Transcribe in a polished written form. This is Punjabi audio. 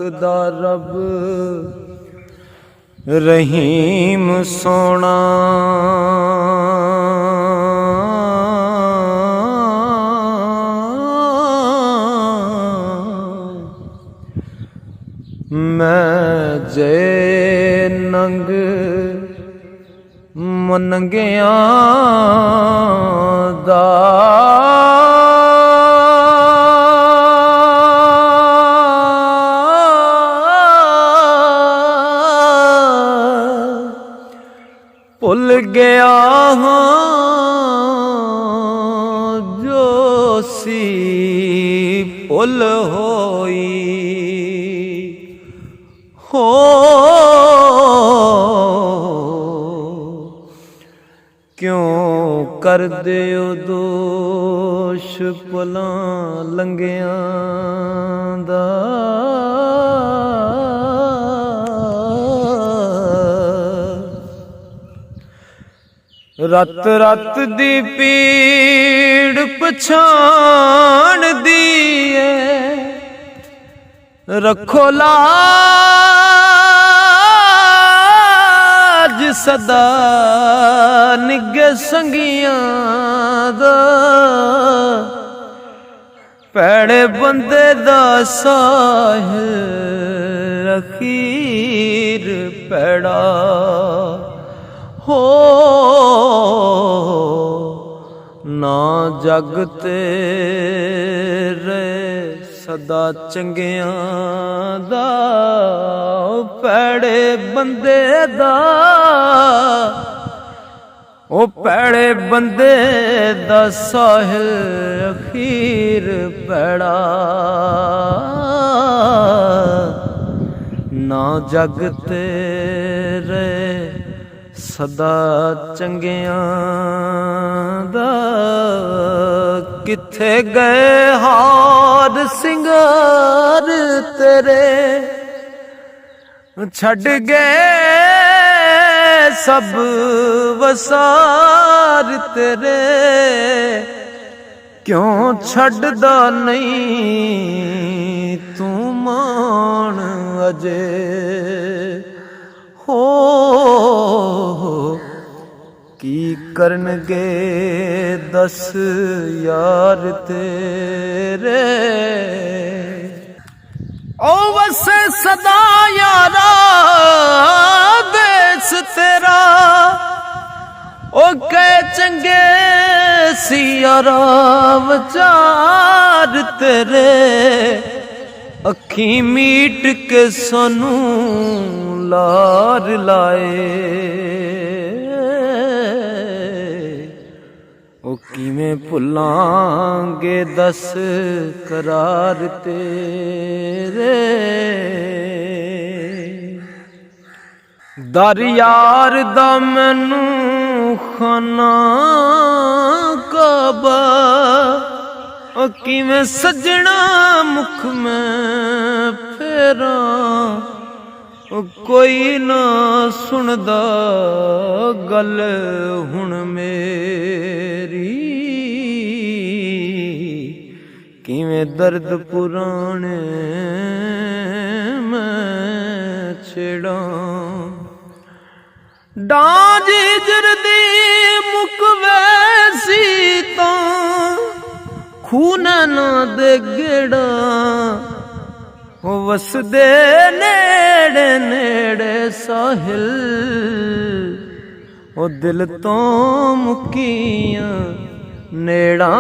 ਦਾ ਰੱਬ ਰਹੀਮ ਸੋਹਣਾ। ਮੈਂ ਜੇ ਨੰਗ ਮਨੰਗਿਆਂ ਦਾ ਭੁੱਲ ਗਿਆ ਹਾਂ ਜੋ ਸੀ ਭੁੱਲ ਹੋਈ ਹੋ। ਕਿਉਂ ਕਰਦੇ ਓ ਦੋਸ਼ ਭੁਲਾਂ ਲੰਘਿਆਂ ਦਾ। ਰਤ ਰਤ ਦੀ ਪੀੜ ਪਛਾਣਦੀ ਏ ਰੱਖੋ ਲਾਜ ਸਦਾ ਨਿੱਘੇ ਸੰਗੀਆਂ ਦਾ। ਭੈੜੇ ਬੰਦੇ ਦਾ ਸਾਹਿਲ ਅਖੀਰ ਭੈੜਾ ਹੋ। ਨਾ ਜਗ ਤੇਰੇ ਸਦਾ ਚੰਗਿਆਂ ਦਾ ਭੈੜੇ ਬੰਦੇ ਦਾ। ਉਹ ਭੈੜੇ ਬੰਦੇ ਦਾ ਸਾਹਿਲ ਅਖੀਰ ਭੈੜਾ। ਨਾ ਜਗ ਤੇਰੇ ਸਦਾ ਚੰਗਿਆਂ ਦਾ। ਕਿੱਥੇ ਗਏ ਹਾਰ ਸਿੰਗਾਰ ਤੇਰੇ ਛੱਡ ਗਏ ਸਭ ਵਸਾਰ ਤੇਰੇ। ਕਿਉਂ ਛੱਡਦਾ ਨਹੀਂ ਤੂੰ ਮਾਣ ਅਜੇ ਹੋ। ਕੀ ਕਰਨਗੇ ਦਸ ਯਾਰ ਤੇਰੇ। ਓ ਵਸੇ ਸਦਾ ਯਾਰਾ ਦੇਸ ਤੇਰਾ। ਓ ਕਹੇ ਚੰਗੇ ਸੀ ਯਾਰਾ ਵਿਚਾਰ ਤੇਰੇ। ਅੱਖੀਂ ਮੀਟ ਕੇ ਸਾਨੂੰ ਲਾਰ ਲਾਏ। ਉਹ ਕਿਵੇਂ ਭੁੱਲਾਂਗੇ ਦਸ ਕਰਾਰ ਤੇਰੇ। ਦਰ ਯਾਰ ਦਾ ਮੈਨੂੰ ਖਾਨਾ ਕਾਬਾ। ਉਹ ਕਿਵੇਂ ਸੱਜਣਾ ਮੁਖ ਮੈਂ ਫੇਰਾਂ। ਉਹ ਕੋਈ ਨਾ ਸੁਣਦਾ ਗੱਲ ਹੁਣ ਮੇਰੀ। ਕਿਵੇਂ ਦਰਦ ਪੁਰਾਣੇ ਮੈਂ ਛੇੜਾਂ। ਡਾਂਝ ਜਰਦੀ ਮੁੱਕ ਵੈਸੀ ਤਾਂ ਖੂਨ ਨਾ ਦੇ ਗੇੜਾ। ਉਹ ਵਸਦੇ ਨੇੜੇ ਨੇੜੇ ਸਾਹਿਲ। ਉਹ ਦਿਲ ਤੋਂ ਮੁੱਕੀਆਂ ਨੇੜਾਂ